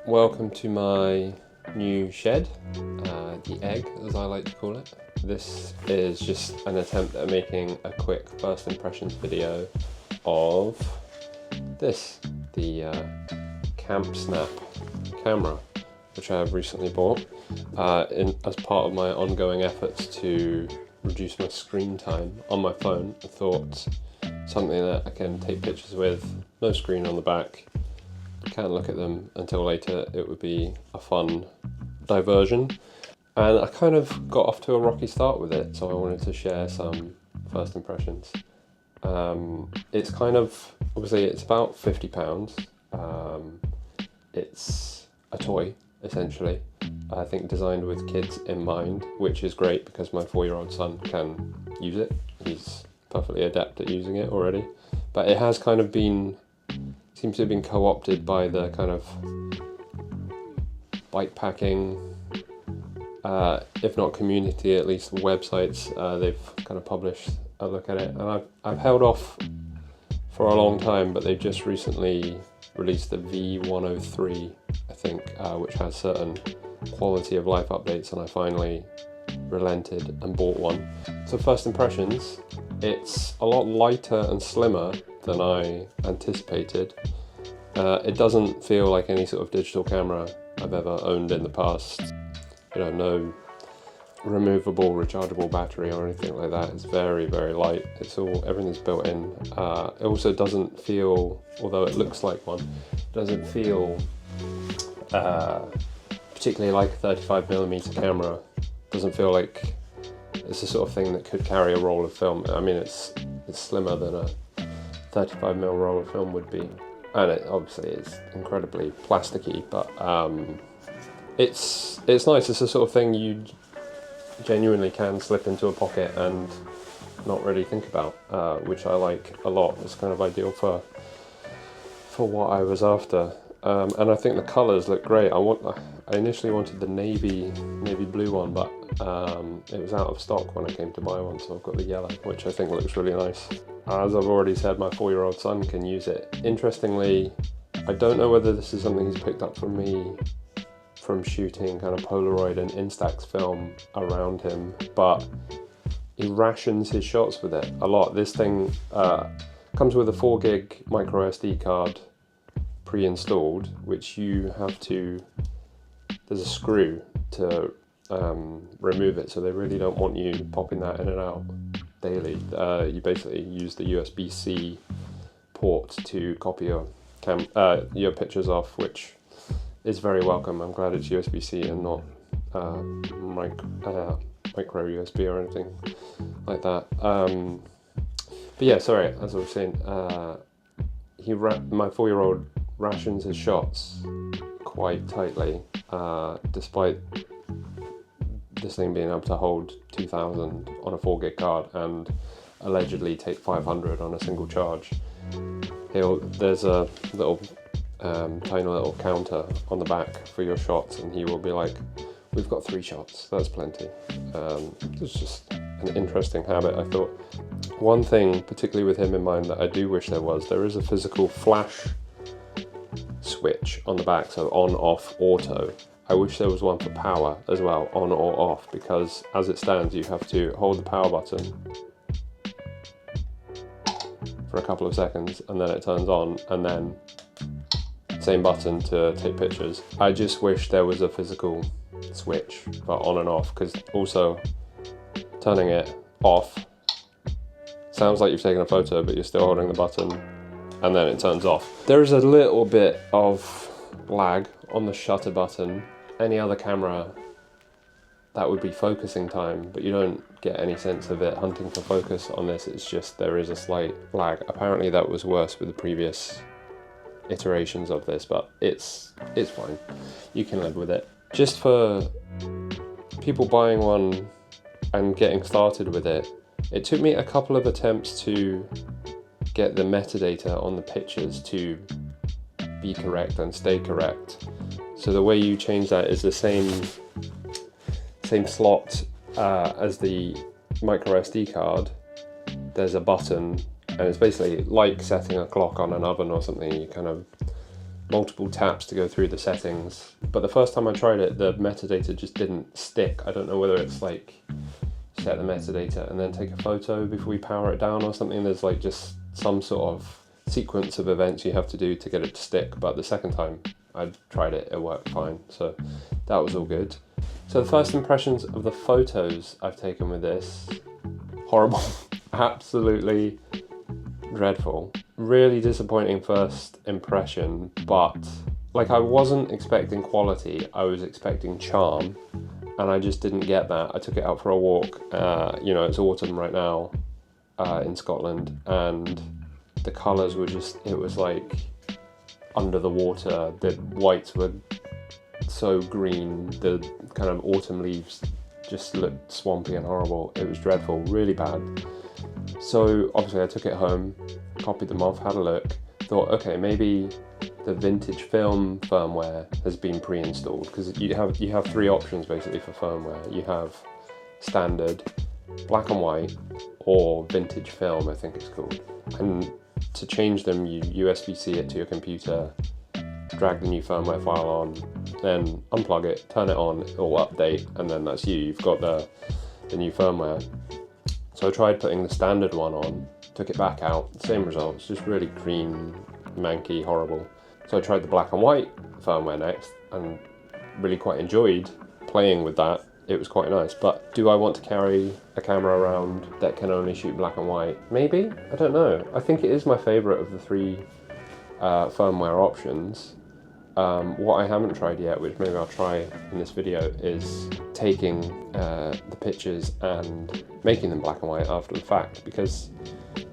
Welcome to my new shed, the egg as I like to call it. This is just an attempt at making a quick first impressions video of this, the Camp Snap camera, which I have recently bought as part of my ongoing efforts to reduce my screen time on my phone. I thought something that I can take pictures with, no screen on the back, can't look at them until later, it would be a fun diversion. And I kind of got off to a rocky start with it, so I wanted to share some first impressions. It's kind of, obviously it's about £50. It's a toy, essentially. I think designed with kids in mind, which is great because my 4-year-old son can use it. He's perfectly adept at using it already. But it has kind of seems to have been co-opted by the kind of bikepacking, if not community, at least websites. They've kind of published a look at it, and I've held off for a long time, but they've just recently released the v103, I think, which has certain quality of life updates, and I finally relented and bought one. So first impressions, it's a lot lighter and slimmer than I anticipated. It doesn't feel like any sort of digital camera I've ever owned in the past. You know, no removable rechargeable battery or anything like that. It's very, very light. Everything's built in. It also doesn't feel, although it looks like one, doesn't feel particularly like a 35mm camera. Doesn't feel like it's the sort of thing that could carry a roll of film. I mean, it's slimmer than a 35mm roll of film would be, and it obviously is incredibly plasticky, but it's nice. It's the sort of thing you genuinely can slip into a pocket and not really think about, which I like a lot. It's kind of ideal for what I was after, and I think the colours look great. I initially wanted the navy blue one, but it was out of stock when I came to buy one, so I've got the yellow, which I think looks really nice. As I've already said, my 4-year-old son can use it. Interestingly, I don't know whether this is something he's picked up from me from shooting kind of Polaroid and Instax film around him, but he rations his shots with it a lot. This thing comes with a 4GB micro SD card pre-installed, which you have to, there's a screw to remove it, so they really don't want you popping that in and out daily. You basically use the USB-C port to copy your pictures off, which is very welcome. I'm glad it's USB-C and not micro USB or anything like that. But yeah, sorry, as I was saying, my 4-year-old rations his shots quite tightly, despite this thing being able to hold 2000 on a 4GB card and allegedly take 500 on a single charge. There's a little tiny little counter on the back for your shots, and he will be like, "We've got 3 shots, that's plenty." It's just an interesting habit, I thought. One thing, particularly with him in mind, that I do wish there is a physical flash switch on the back, so on, off, auto. I wish there was one for power as well, on or off, because as it stands you have to hold the power button for a couple of seconds and then it turns on, and then same button to take pictures. I just wish there was a physical switch for on and off, because also turning it off sounds like you've taken a photo but you're still holding the button, and then it turns off. There is a little bit of lag on the shutter button. Any other camera, that would be focusing time, but you don't get any sense of it hunting for focus on this. It's just there is a slight lag. Apparently that was worse with the previous iterations of this, but it's fine. You can live with it. Just for people buying one and getting started with it, it took me a couple of attempts to get the metadata on the pictures to be correct and stay correct. So the way you change that is the same slot as the micro SD card. There's a button, and it's basically like setting a clock on an oven or something. You kind of multiple taps to go through the settings. But the first time I tried it, the metadata just didn't stick. I don't know whether it's like set the metadata and then take a photo before we power it down or something. There's like just some sort of sequence of events you have to do to get it to stick. But the second time I tried it, it worked fine. So that was all good. So the first impressions of the photos I've taken with this, horrible, absolutely dreadful. Really disappointing first impression, but like I wasn't expecting quality, I was expecting charm, and I just didn't get that. I took it out for a walk, you know, it's autumn right now in Scotland, and the colours were just, it was like under the water. The whites were so green, the kind of autumn leaves just looked swampy and horrible. It was dreadful, really bad. So obviously I took it home, copied them off, had a look, thought, okay, maybe the vintage film firmware has been pre-installed, because you have three options basically for firmware. You have standard, black and white, or vintage film, I think it's called. And to change them, you USB-C it to your computer, drag the new firmware file on, then unplug it, turn it on, it will update, and then that's you. You've got the new firmware. So I tried putting the standard one on, took it back out, same results, just really green, manky, horrible. So I tried the black and white firmware next, and really quite enjoyed playing with that. It was quite nice, but do I want to carry a camera around that can only shoot black and white? Maybe, I don't know. I think it is my favourite of the three firmware options. What I haven't tried yet, which maybe I'll try in this video, is taking the pictures and making them black and white after the fact, because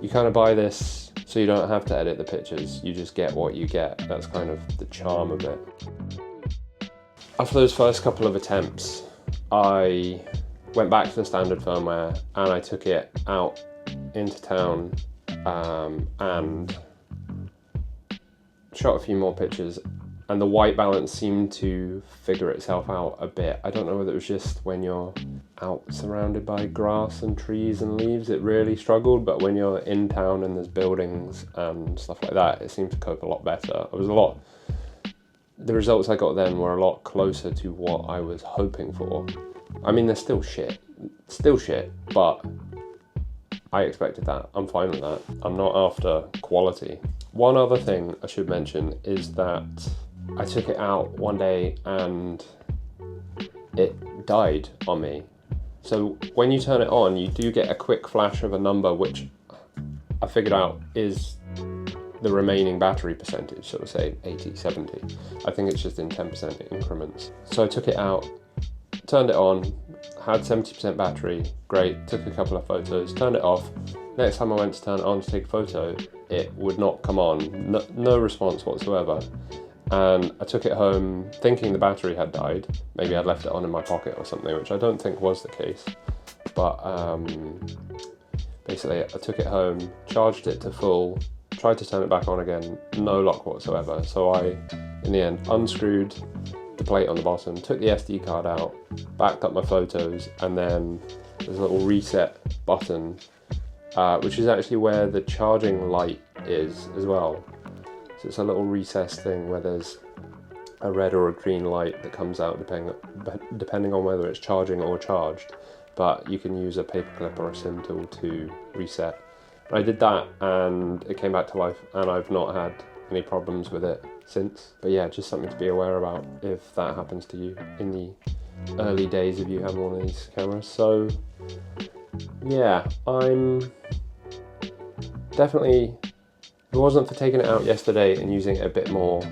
you kind of buy this so you don't have to edit the pictures, you just get what you get. That's kind of the charm of it. After those first couple of attempts, I went back to the standard firmware and I took it out into town and shot a few more pictures, and the white balance seemed to figure itself out a bit. I don't know whether it was just when you're out surrounded by grass and trees and leaves, it really struggled, but when you're in town and there's buildings and stuff like that, it seemed to cope a lot better. The results I got then were a lot closer to what I was hoping for. I mean, they're still shit, but I expected that. I'm fine with that. I'm not after quality. One other thing I should mention is that I took it out one day and it died on me. So when you turn it on, you do get a quick flash of a number, which I figured out is the remaining battery percentage, so say 80, 70. I think it's just in 10% increments. So I took it out, turned it on, had 70% battery, great, took a couple of photos, turned it off. Next time I went to turn it on to take a photo, it would not come on, no response whatsoever. And I took it home thinking the battery had died. Maybe I'd left it on in my pocket or something, which I don't think was the case. But basically I took it home, charged it to full, tried to turn it back on again, no luck whatsoever. So I, in the end, unscrewed the plate on the bottom, took the SD card out, backed up my photos, and then there's a little reset button, which is actually where the charging light is as well. So it's a little recessed thing where there's a red or a green light that comes out depending on whether it's charging or charged. But you can use a paperclip or a sim tool to reset. I did that and it came back to life, and I've not had any problems with it since. But yeah, just something to be aware about if that happens to you in the early days of you having one of these cameras. So yeah, I'm definitely, if it wasn't for taking it out yesterday and using it a bit more,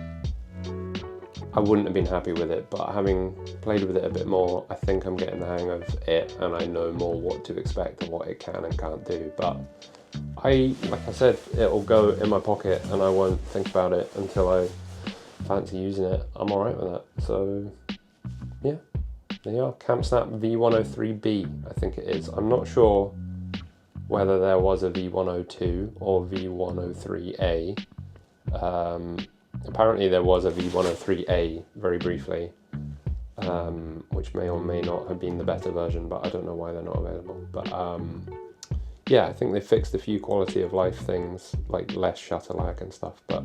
I wouldn't have been happy with it, but having played with it a bit more, I think I'm getting the hang of it and I know more what to expect and what it can and can't do. But like I said, it'll go in my pocket and I won't think about it until I fancy using it. I'm alright with that. So yeah, there you are. CamSnap v103B, I think it is. I'm not sure whether there was a v102 or v103A. Apparently there was a v103A very briefly, which may or may not have been the better version, but I don't know why they're not available. But yeah, I think they fixed a few quality of life things, like less shutter lag and stuff, but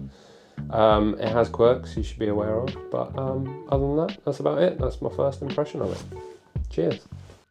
It has quirks you should be aware of, but other than that, that's about it. That's my first impression of it. Cheers.